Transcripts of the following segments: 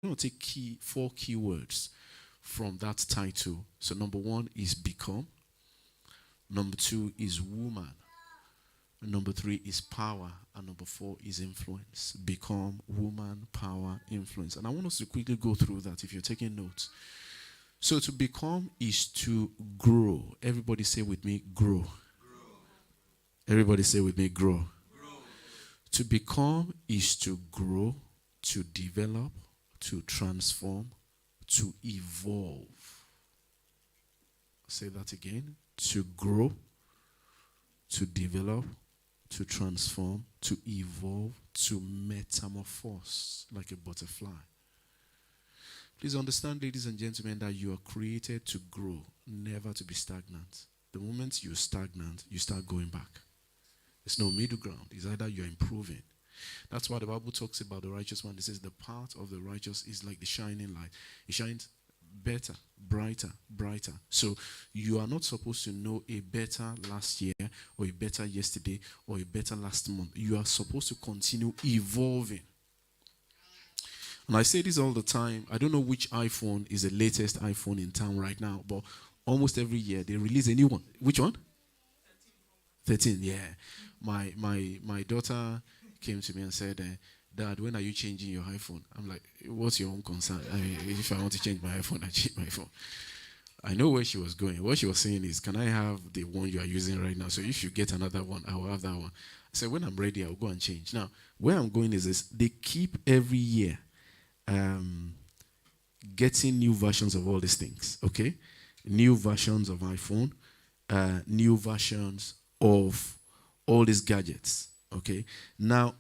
going to take four keywords from that title. So number one is become. Number two is woman. Number three is power. And number four is influence. Become, woman, power, influence. And I want us to quickly go through that if you're taking notes. So to become is to grow. Everybody say with me, grow. Everybody say with me, grow. To become is to grow, to develop, to transform, to evolve. Say that again. To grow, to develop, to transform, to evolve, to metamorphose like a butterfly. Please understand, ladies and gentlemen, that you are created to grow, never to be stagnant. The moment you're stagnant, you start going back. There's no middle ground. It's either you're improving. That's why the Bible talks about the righteous one. It says the path of the righteous is like the shining light. It shines better, brighter, brighter. So you are not supposed to know a better last year or a better yesterday or a better last month. You are supposed to continue evolving. And I say this all the time. I don't know which iPhone is the latest iPhone in town right now, but almost every year they release a new one. Which one? 13, yeah. My daughter came to me and said, Dad, when are you changing your iPhone? I'm like, what's your own concern? I mean, if I want to change my iPhone, I change my phone. I know where she was going. What she was saying is, can I have the one you are using right now? So if you get another one, I will have that one. I said, when I'm ready, I'll go and change. Now, where I'm going is this. They keep every year getting new versions of all these things, okay? New versions of iPhone, new versions of all these gadgets, okay? Now,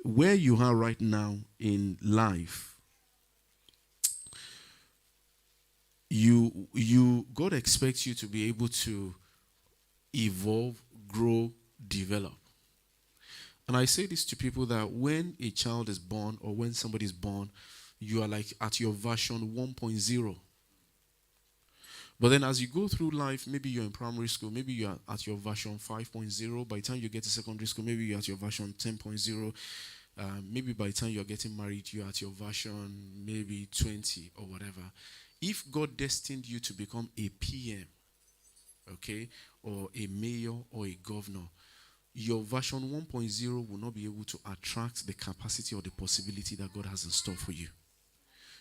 where you are right now in life, God expects you to be able to evolve, grow, develop. And I say this to people that when a child is born or when somebody is born, you are like at your version 1.0. But then as you go through life, maybe you're in primary school, maybe you're at your version 5.0. By the time you get to secondary school, maybe you're at your version 10.0. Maybe by the time you're getting married, you're at your version maybe 20 or whatever. If God destined you to become a PM, okay, or a mayor or a governor, your version 1.0 will not be able to attract the capacity or the possibility that God has in store for you.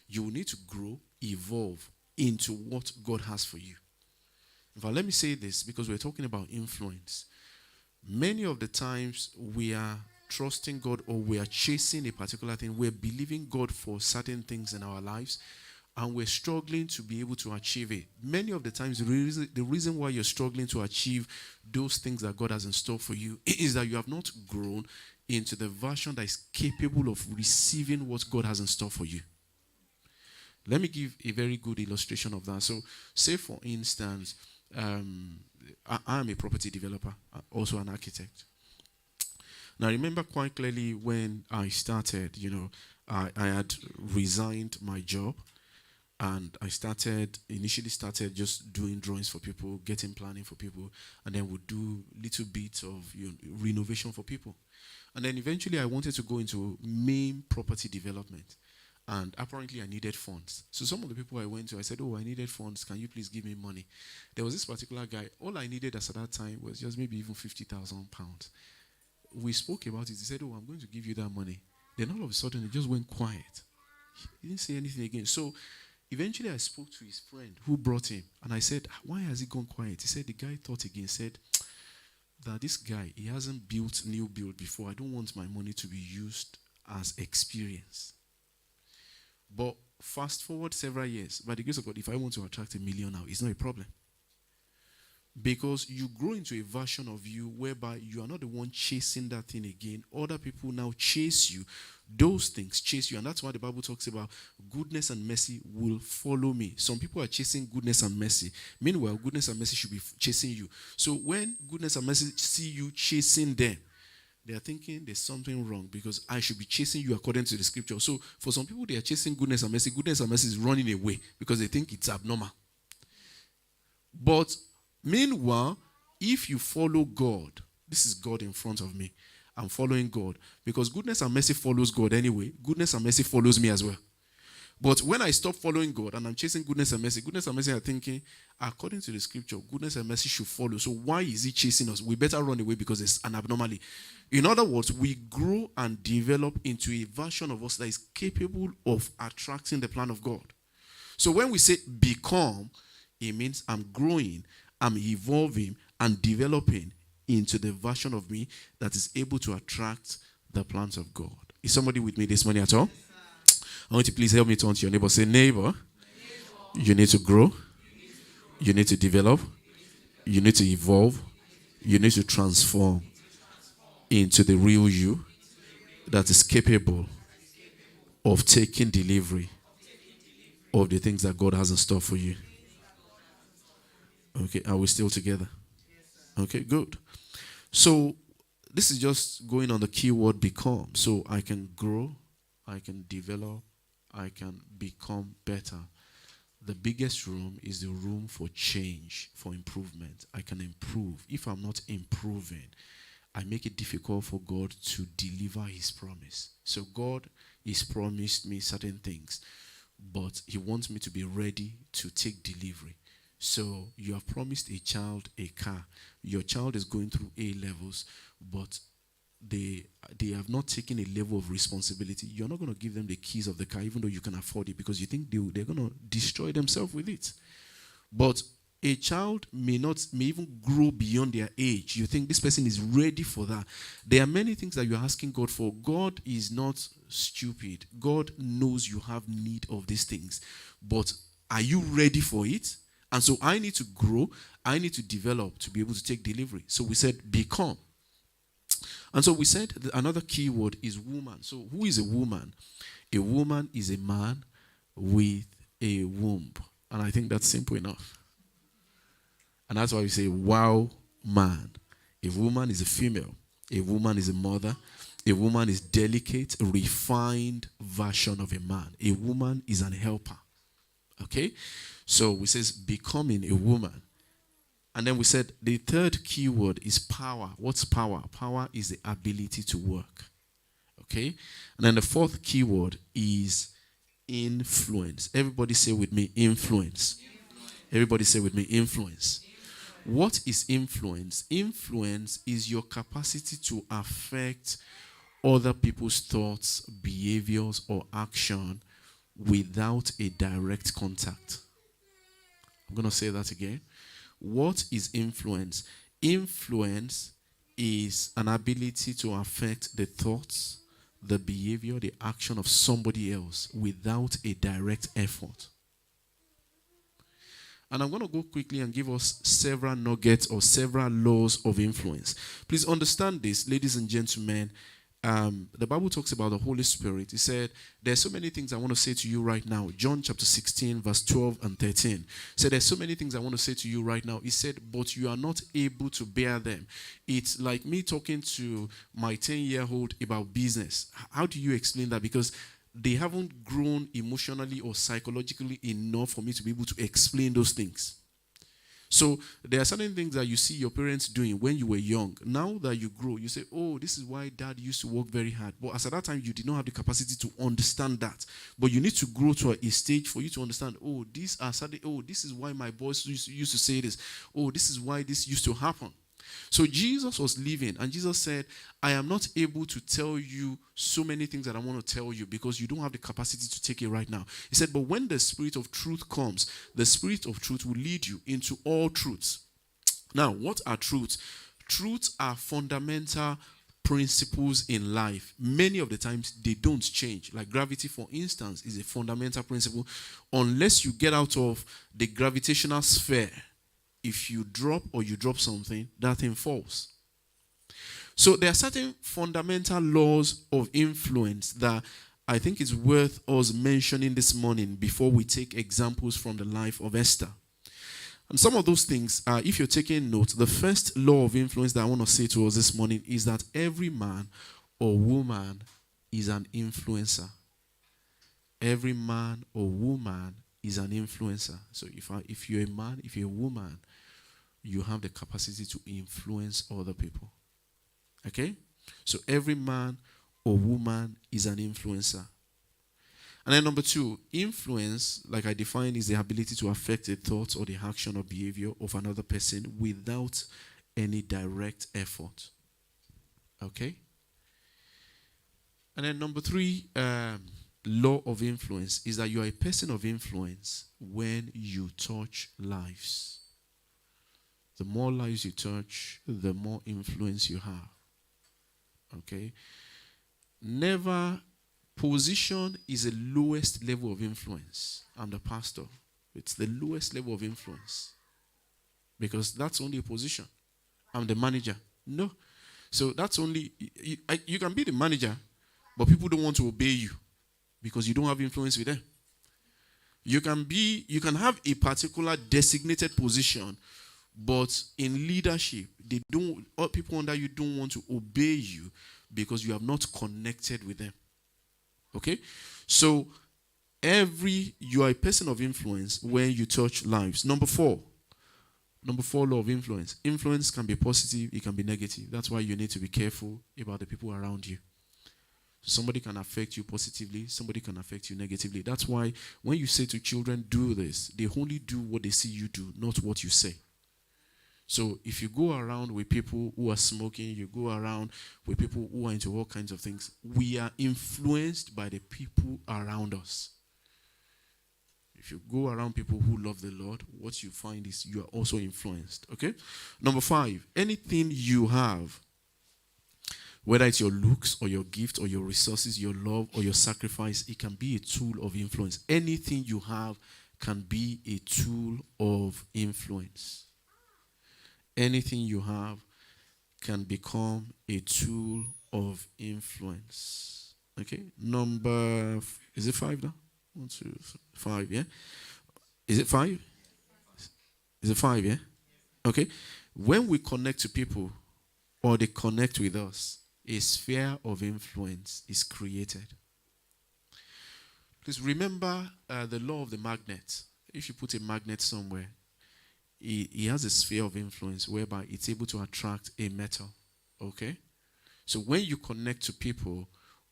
You will need to grow, evolve into what God has for you. In fact, let me say this because we're talking about influence. Many of the times we are trusting God or we are chasing a particular thing. We're believing God for certain things in our lives and we're struggling to be able to achieve it. Many of the times, the reason why you're struggling to achieve those things that God has in store for you is that you have not grown into the version that is capable of receiving what God has in store for you. Let me give a very good illustration of that. So, say for instance, I am a property developer, also an architect. Now, I remember quite clearly when I started, I had resigned my job. And I initially started just doing drawings for people, getting planning for people, and then would do little bits of renovation for people. And then eventually I wanted to go into main property development. And apparently I needed funds. So some of the people I went to, I said, I needed funds. Can you please give me money? There was this particular guy. All I needed at that time was just maybe even £50,000. We spoke about it. He said, I'm going to give you that money. Then all of a sudden, it just went quiet. He didn't say anything again. So eventually, I spoke to his friend who brought him. And I said, why has he gone quiet? He said, the guy thought again, said that this guy, he hasn't built new build before. I don't want my money to be used as experience. But fast forward several years, by the grace of God, if I want to attract 1 million now, it's not a problem. Because you grow into a version of you whereby you are not the one chasing that thing again. Other people now chase you. Those things chase you. And that's why the Bible talks about goodness and mercy will follow me. Some people are chasing goodness and mercy. Meanwhile, goodness and mercy should be chasing you. So when goodness and mercy see you chasing them, they are thinking there's something wrong because I should be chasing you according to the scripture. So for some people, they are chasing goodness and mercy. Goodness and mercy is running away because they think it's abnormal. But meanwhile, if you follow God, this is God in front of me, I'm following God. Because goodness and mercy follows God anyway. Goodness and mercy follows me as well. But when I stop following God and I'm chasing goodness and mercy are thinking, according to the scripture, goodness and mercy should follow. So why is he chasing us? We better run away because it's an abnormality. In other words, we grow and develop into a version of us that is capable of attracting the plan of God. So when we say become, it means I'm growing, I'm evolving and developing into the version of me that is able to attract the plans of God. Is somebody with me this morning at all? I want you to please help me turn to your neighbor. Say, neighbor, you need to grow. You need to develop. You need to evolve. You need to transform into the real you that is capable of taking delivery of the things that God has in store for you. Okay, are we still together? Okay, good. So this is just going on the keyword become. So I can grow, I can develop, I can become better. The biggest room is the room for change, for improvement. I can improve. If I'm not improving, I make it difficult for God to deliver his promise. So God has promised me certain things, but he wants me to be ready to take delivery. So you have promised a child a car. Your child is going through A levels, but they have not taken a level of responsibility. You're not going to give them the keys of the car, even though you can afford it, because you think they're going to destroy themselves with it. But a child may even grow beyond their age. You think this person is ready for that. There are many things that you're asking God for. God is not stupid. God knows you have need of these things. But are you ready for it? And so I need to grow. I need to develop to be able to take delivery. So we said become. And so we said another key word is woman. So who is a woman? A woman is a man with a womb. And I think that's simple enough. And that's why we say, wow, man. A woman is a female. A woman is a mother. A woman is delicate, refined version of a man. A woman is an helper. Okay? So we says becoming a woman. And then we said the third key word is power. What's power? Power is the ability to work. Okay? And then the fourth key word is influence. Everybody say with me, influence. Everybody say with me, influence. What is influence? Influence is your capacity to affect other people's thoughts, behaviors, or action without a direct contact. I'm going to say that again. What is influence? Influence is an ability to affect the thoughts, the behavior, the action of somebody else without a direct effort. And I'm going to go quickly and give us several nuggets or several laws of influence. Please understand this, ladies and gentlemen. The Bible talks about the Holy Spirit. He said, there's so many things I want to say to you right now. John chapter 16, verse 12 and 13. He said, there's so many things I want to say to you right now. He said, but you are not able to bear them. It's like me talking to my 10-year-old about business. How do you explain that? Because they haven't grown emotionally or psychologically enough for me to be able to explain those things. So there are certain things that you see your parents doing when you were young. Now that you grow, you say, oh, this is why dad used to work very hard. But as at that time, you did not have the capacity to understand that. But you need to grow to a stage for you to understand, oh, this is why my boys used to say this. Oh, this is why this used to happen. So Jesus was living, and Jesus said, I am not able to tell you so many things that I want to tell you because you don't have the capacity to take it right now. He said, but when the Spirit of truth comes, the Spirit of truth will lead you into all truths. Now, what are truths? Truths are fundamental principles in life. Many of the times, they don't change. Like gravity, for instance, is a fundamental principle. Unless you get out of the gravitational sphere, if you drop something, that thing falls. So there are certain fundamental laws of influence that I think it's worth us mentioning this morning before we take examples from the life of Esther. And some of those things, if you're taking note, the first law of influence that I want to say to us this morning is that every man or woman is an influencer. Every man or woman is an influencer. So if you're a man, if you're a woman, you have the capacity to influence other people. Okay? So every man or woman is an influencer. And then number 2, influence, like I defined, is the ability to affect the thoughts or the action or behavior of another person without any direct effort. Okay? And then number 3, law of influence is that you are a person of influence when you touch lives. The more lives you touch, the more influence you have. Okay? Never, position is the lowest level of influence. I'm the pastor. It's the lowest level of influence. Because that's only a position. I'm the manager. No. So that's only, you can be the manager, but people don't want to obey you because you don't have influence with them. You can have a particular designated position, but in leadership, people under you don't want to obey you because you have not connected with them. Okay? So you are a person of influence when you touch lives. Number 4, law of influence. Influence can be positive, it can be negative. That's why you need to be careful about the people around you. Somebody can affect you positively, somebody can affect you negatively. That's why when you say to children, do this, they only do what they see you do, not what you say. So if you go around with people who are smoking, you go around with people who are into all kinds of things, we are influenced by the people around us. If you go around people who love the Lord, what you find is you are also influenced. Okay? Number 5, anything you have, whether it's your looks or your gift or your resources, your love or your sacrifice, it can be a tool of influence. Anything you have can be a tool of influence. Anything you have can become a tool of influence. Okay? Is it 5 now? 1, 2, 5, yeah? Is it 5? Is it 5, yeah? Okay? When we connect to people or they connect with us, a sphere of influence is created. Please remember the law of the magnet. If you put a magnet somewhere, it has a sphere of influence whereby it's able to attract a metal. Okay? So when you connect to people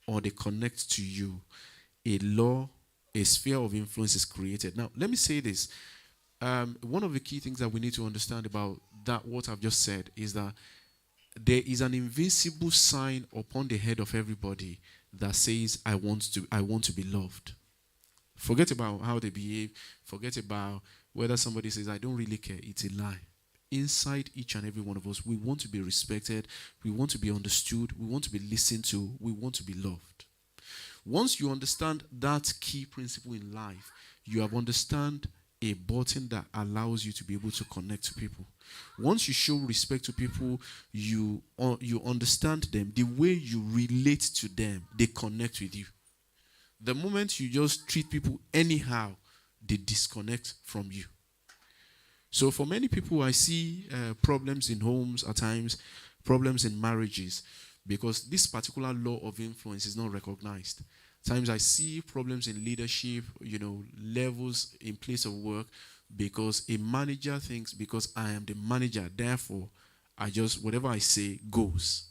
or they connect to you, a sphere of influence is created. Now, let me say this. One of the key things that we need to understand about what I've just said, is that there is an invisible sign upon the head of everybody that says, I want to be loved. Forget about how they behave. Forget about whether somebody says, I don't really care. It's a lie. Inside each and every one of us, we want to be respected. We want to be understood. We want to be listened to. We want to be loved. Once you understand that key principle in life, you have understand a button that allows you to be able to connect to people. Once you show respect to people, you understand them. The way you relate to them, they connect with you. The moment you just treat people anyhow, they disconnect from you. So for many people, I see problems in homes at times, problems in marriages, because this particular law of influence is not recognized. Times I see problems in leadership, levels in place of work, because a manager thinks, because I am the manager, therefore, whatever I say goes.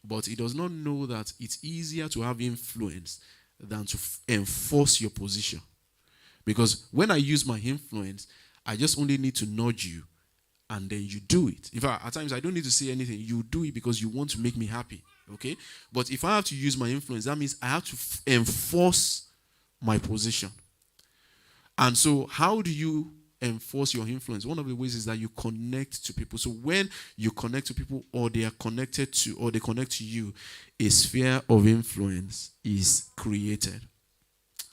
But he does not know that it's easier to have influence than to enforce your position. Because when I use my influence, I just only need to nudge you, and then you do it. In fact, at times I don't need to say anything. You do it because you want to make me happy. Okay? But if I have to use my influence, that means I have to enforce my position. And so how do you enforce your influence? One of the ways is that you connect to people. So when you connect to people, or they connect to you, a sphere of influence is created.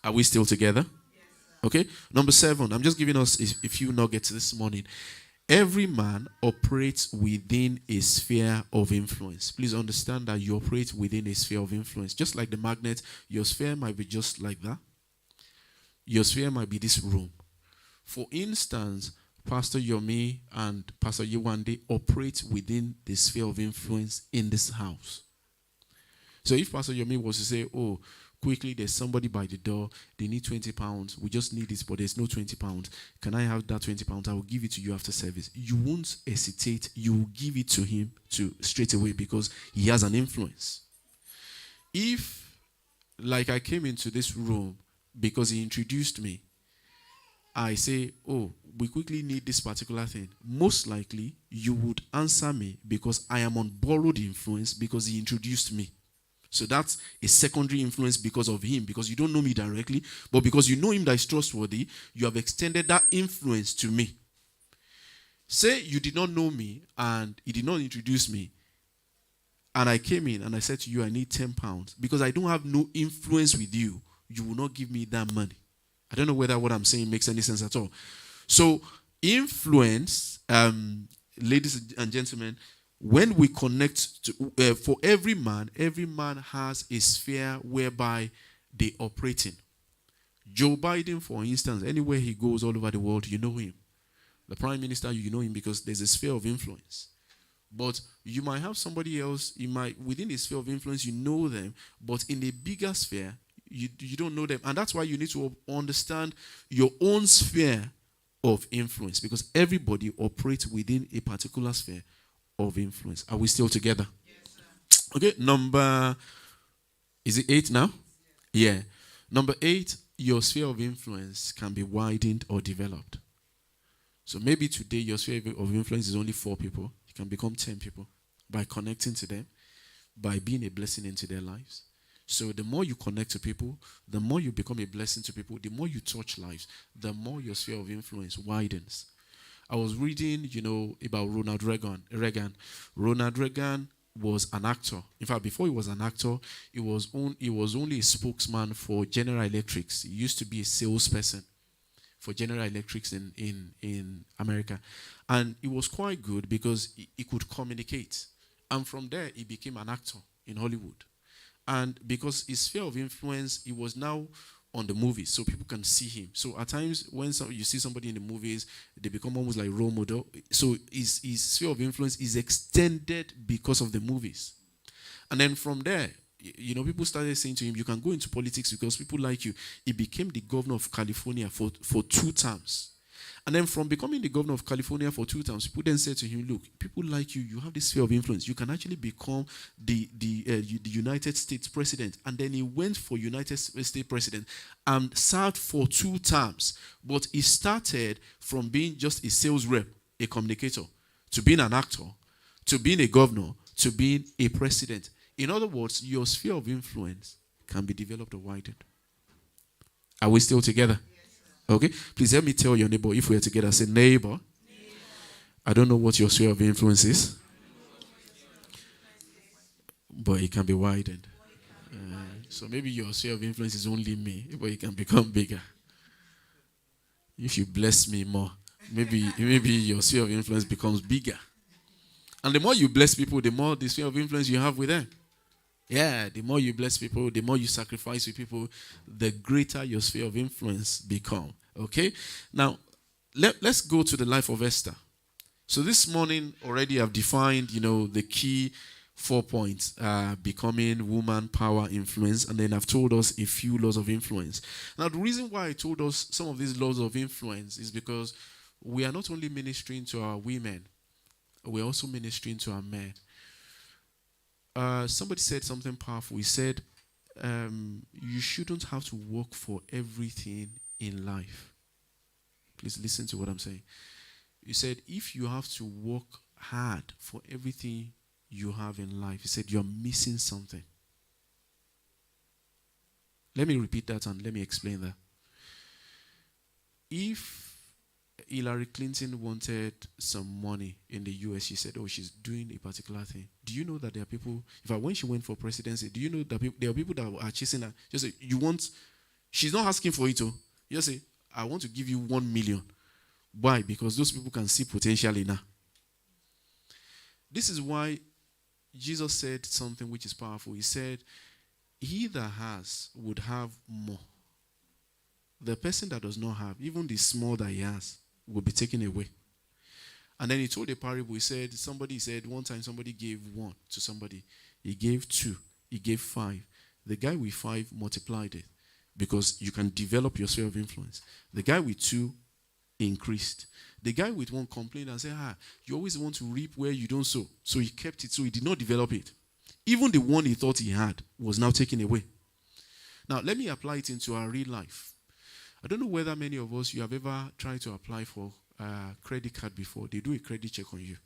Are we still together? Okay? Number 7, I'm just giving us a few nuggets this morning. Every man operates within a sphere of influence. Please understand that you operate within a sphere of influence. Just like the magnet, your sphere might be just like that. Your sphere might be this room. For instance, Pastor Yomi and Pastor Yewande operate within the sphere of influence in this house. So if Pastor Yomi was to say, quickly, there's somebody by the door. They need 20 pounds. We just need this, but there's no 20 pounds. Can I have that 20 pounds? I will give it to you after service. You won't hesitate. You will give it to him straight away because he has an influence. If, like, I came into this room because he introduced me, I say, oh, we quickly need this particular thing. Most likely, you would answer me because I am on borrowed influence because he introduced me. So that's a secondary influence because of him, because you don't know me directly, but because you know him that is trustworthy, you have extended that influence to me. Say you did not know me and he did not introduce me, and I came in and I said to you, I need 10 pounds. Because I don't have no influence with you, you will not give me that money. I don't know whether what I'm saying makes any sense at all. So influence, ladies and gentlemen, when we connect to, for every man has a sphere whereby they operate in. Joe Biden, for instance, anywhere he goes all over the world, you know him. The prime minister, you know him because there's a sphere of influence. But you might have somebody else, within a sphere of influence, you know them, but in a bigger sphere, you don't know them. And that's why you need to understand your own sphere of influence, because everybody operates within a particular sphere of influence. Are we still together? Yes, sir. Okay, is it 8 now? Yeah. Number 8, your sphere of influence can be widened or developed. So maybe today your sphere of influence is only 4 people. You can become 10 people by connecting to them, by being a blessing into their lives. So the more you connect to people, the more you become a blessing to people, the more you touch lives, the more your sphere of influence widens. I was reading, about Ronald Reagan. Ronald Reagan was an actor. In fact, before he was an actor, he was only a spokesman for General Electric. He used to be a salesperson for General Electric in America. And it was quite good because he could communicate. And from there, he became an actor in Hollywood. And because his sphere of influence, he was now on the movies, so people can see him. So at times, when you see somebody in the movies, they become almost like role model. So his sphere of influence is extended because of the movies. And then from there, people started saying to him, you can go into politics because people like you. He became the governor of California for 2 terms. And then from becoming the governor of California for 2 terms, people then said to him, look, people like you, you have this sphere of influence. You can actually become the United States president. And then he went for United States president and served for 2 terms. But he started from being just a sales rep, a communicator, to being an actor, to being a governor, to being a president. In other words, your sphere of influence can be developed or widened. Are we still together? Okay, please help me tell your neighbor, if we are together, say, neighbor, I don't know what your sphere of influence is, but it can be widened. So maybe your sphere of influence is only me, but it can become bigger. If you bless me more, maybe your sphere of influence becomes bigger. And the more you bless people, the more the sphere of influence you have with them. Yeah, the more you bless people, the more you sacrifice with people, the greater your sphere of influence become. Okay? Now, let's go to the life of Esther. So this morning already I've defined, the key 4 points, becoming woman, power, influence, and then I've told us a few laws of influence. Now, the reason why I told us some of these laws of influence is because we are not only ministering to our women, we're also ministering to our men. Somebody said something powerful. He said, you shouldn't have to work for everything in life. Please listen to what I'm saying. He said, if you have to work hard for everything you have in life, he said, you're missing something. Let me repeat that and let me explain that. If Hillary Clinton wanted some money in the US, she said, she's doing a particular thing. Do you know that there are people, in fact, when she went for presidency, do you know that there are people that are chasing her? Just say, she's not asking for it. Just say, I want to give you 1 million. Why? Because those people can see potential in her. This is why Jesus said something which is powerful. He said, he that has would have more. The person that does not have, even the small that he has, will be taken away. And then he told a parable. He said, one time somebody gave 1 to somebody. He gave 2. He gave 5. The guy with 5 multiplied it because you can develop your sphere of influence. The guy with 2 increased. The guy with 1 complained and said, you always want to reap where you don't sow. So he kept it, so he did not develop it. Even the one he thought he had was now taken away. Now, let me apply it into our real life. I don't know whether many of us, you have ever tried to apply for a credit card before. They do a credit check on you.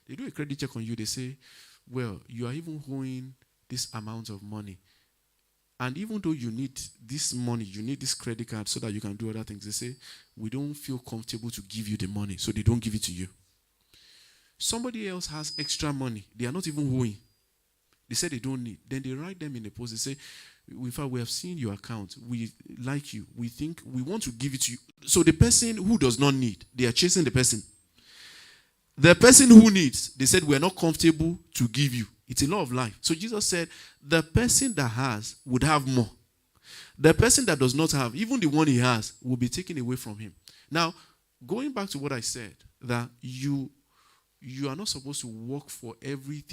They do a credit check on you. They say, well, you are even owing this amount of money. And even though you need this money, you need this credit card so that you can do other things, they say, we don't feel comfortable to give you the money, so they don't give it to you. Somebody else has extra money. They are not even owing. They say they don't need. Then they write them in a post. They say, in fact, we have seen your account. We like you. We think we want to give it to you. So the person who does not need, they are chasing the person. The person who needs, they said, we are not comfortable to give you. It's a law of life. So Jesus said, the person that has would have more. The person that does not have, even the one he has, will be taken away from him. Now, going back to what I said, that you are not supposed to work for everything